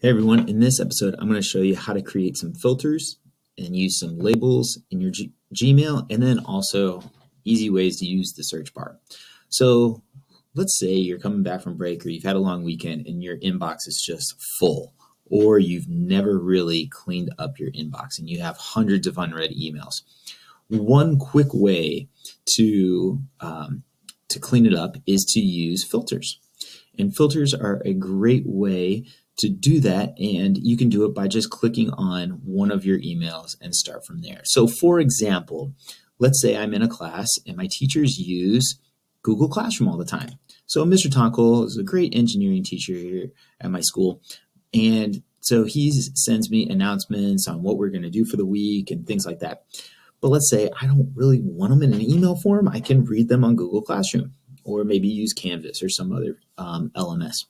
Hey everyone, in this episode, I'm going to show you how to create some filters and use some labels in your Gmail, and then also easy ways to use the search bar. So let's say you're coming back from break or you've had a long weekend and your inbox is just full, or you've never really cleaned up your inbox and you have hundreds of unread emails. One quick way to clean it up is to use filters. And filters are a great way to do that, and you can do it by just clicking on one of your emails and start from there. So for example, let's say I'm in a class and my teachers use Google Classroom all the time. So Mr. Tonkel is a great engineering teacher here at my school, and so he sends me announcements on what we're going to do for the week and things like that. But let's say I don't really want them in an email form. I can read them on Google Classroom, or maybe use Canvas or some other LMS.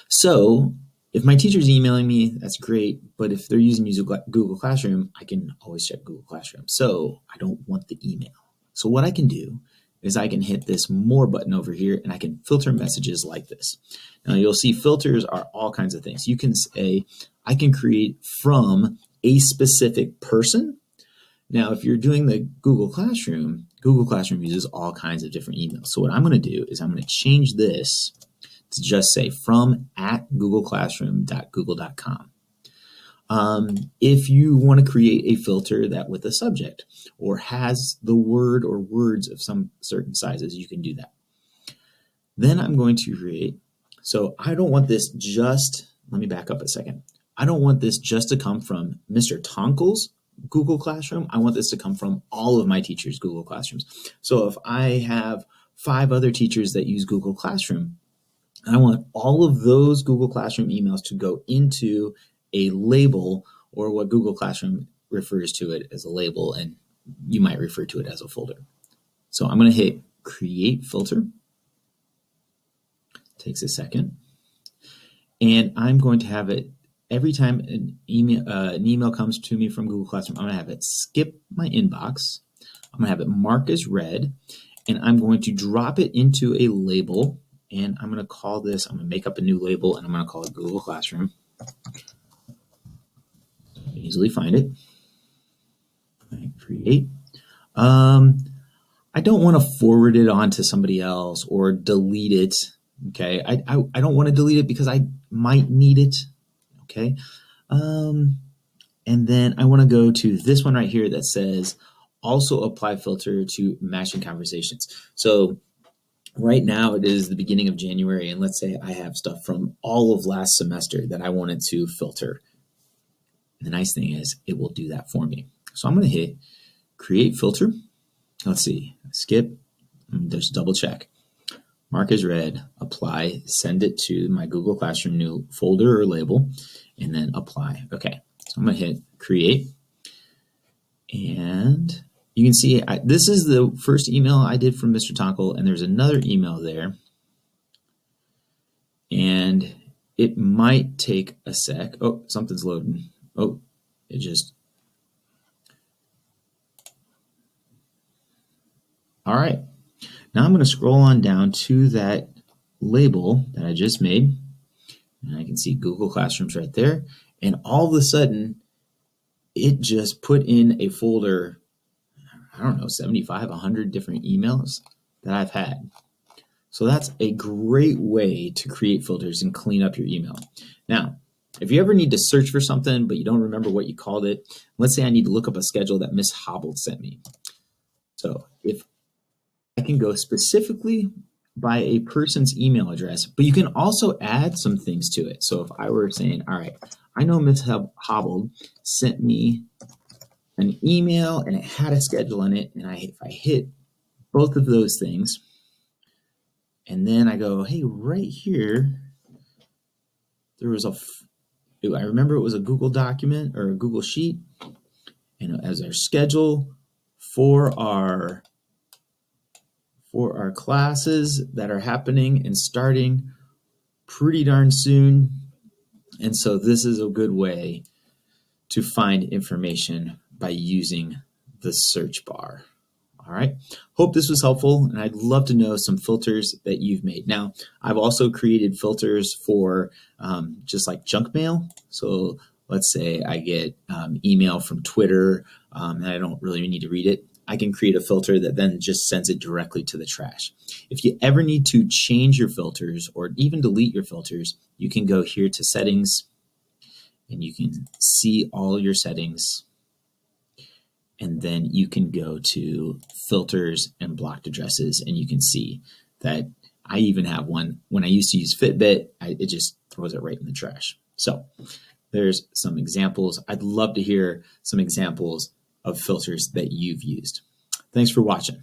So if my teacher's emailing me, that's great. But if they're using Google Classroom, I can always check Google Classroom. So I don't want the email. So what I can do is I can hit this more button over here and I can filter messages like this. Now you'll see filters are all kinds of things. You can say, I can create from a specific person. Now, if you're doing the Google Classroom uses all kinds of different emails. So what I'm going to do is I'm going to change this to just say from @googleclassroom.google.com. If you want to create a filter that with a subject or has the word or words of some certain sizes, you can do that. Then I'm going to create, so I don't want this just, let me back up a second. I don't want this just to come from Mr. Tonkel's Google Classroom. I want this to come from all of my teachers' Google Classrooms. So if I have 5 other teachers that use Google Classroom, I want all of those Google Classroom emails to go into a label, or what Google Classroom refers to it as a label, and you might refer to it as a folder. So I'm going to hit Create Filter. Takes a second. And I'm going to have it, every time an email comes to me from Google Classroom, I'm going to have it skip my inbox. I'm going to have it mark as read, and I'm going to drop it into a label. And I'm going to call this, I'm going to make up a new label, and I'm going to call it Google Classroom. Easily find it. Create. I don't want to forward it on to somebody else or delete it. Okay. I don't want to delete it because I might need it. Okay. And then I want to go to this one right here that says also apply filter to matching conversations. So right now it is the beginning of January, and let's say I have stuff from all of last semester that I wanted to filter. The nice thing is it will do that for me. So I'm going to hit Create Filter. Let's see, skip, just double check. Mark as read, apply, send it to my Google Classroom new folder or label, and then apply. Okay, so I'm going to hit Create. And you can see this is the first email I did from Mr. Tonkel, and there's another email there. And it might take a sec. Oh, something's loading. Oh, it just. All right. Now I'm going to scroll on down to that label that I just made. And I can see Google Classrooms right there. And all of a sudden, it just put in a folder, I don't know, 75, 100 different emails that I've had. So that's a great way to create filters and clean up your email. Now, if you ever need to search for something, but you don't remember what you called it, let's say I need to look up a schedule that Miss Hobbled sent me. So if I can go specifically by a person's email address, but you can also add some things to it. So if I were saying, all right, I know Miss Hobbled sent me an email and it had a schedule in it, and if I hit both of those things, and then I go, hey, right here, there was I remember it was a Google document or a Google sheet, and as our schedule for our classes that are happening and starting pretty darn soon. And so this is a good way to find information by using the search bar. All right. Hope this was helpful, and I'd love to know some filters that you've made. Now, I've also created filters for just like junk mail. So let's say I get email from Twitter and I don't really need to read it. I can create a filter that then just sends it directly to the trash. If you ever need to change your filters or even delete your filters, you can go here to settings and you can see all your settings. And then you can go to filters and blocked addresses, and you can see that I even have one. When I used to use Fitbit, it just throws it right in the trash. So there's some examples. I'd love to hear some examples of filters that you've used. Thanks for watching.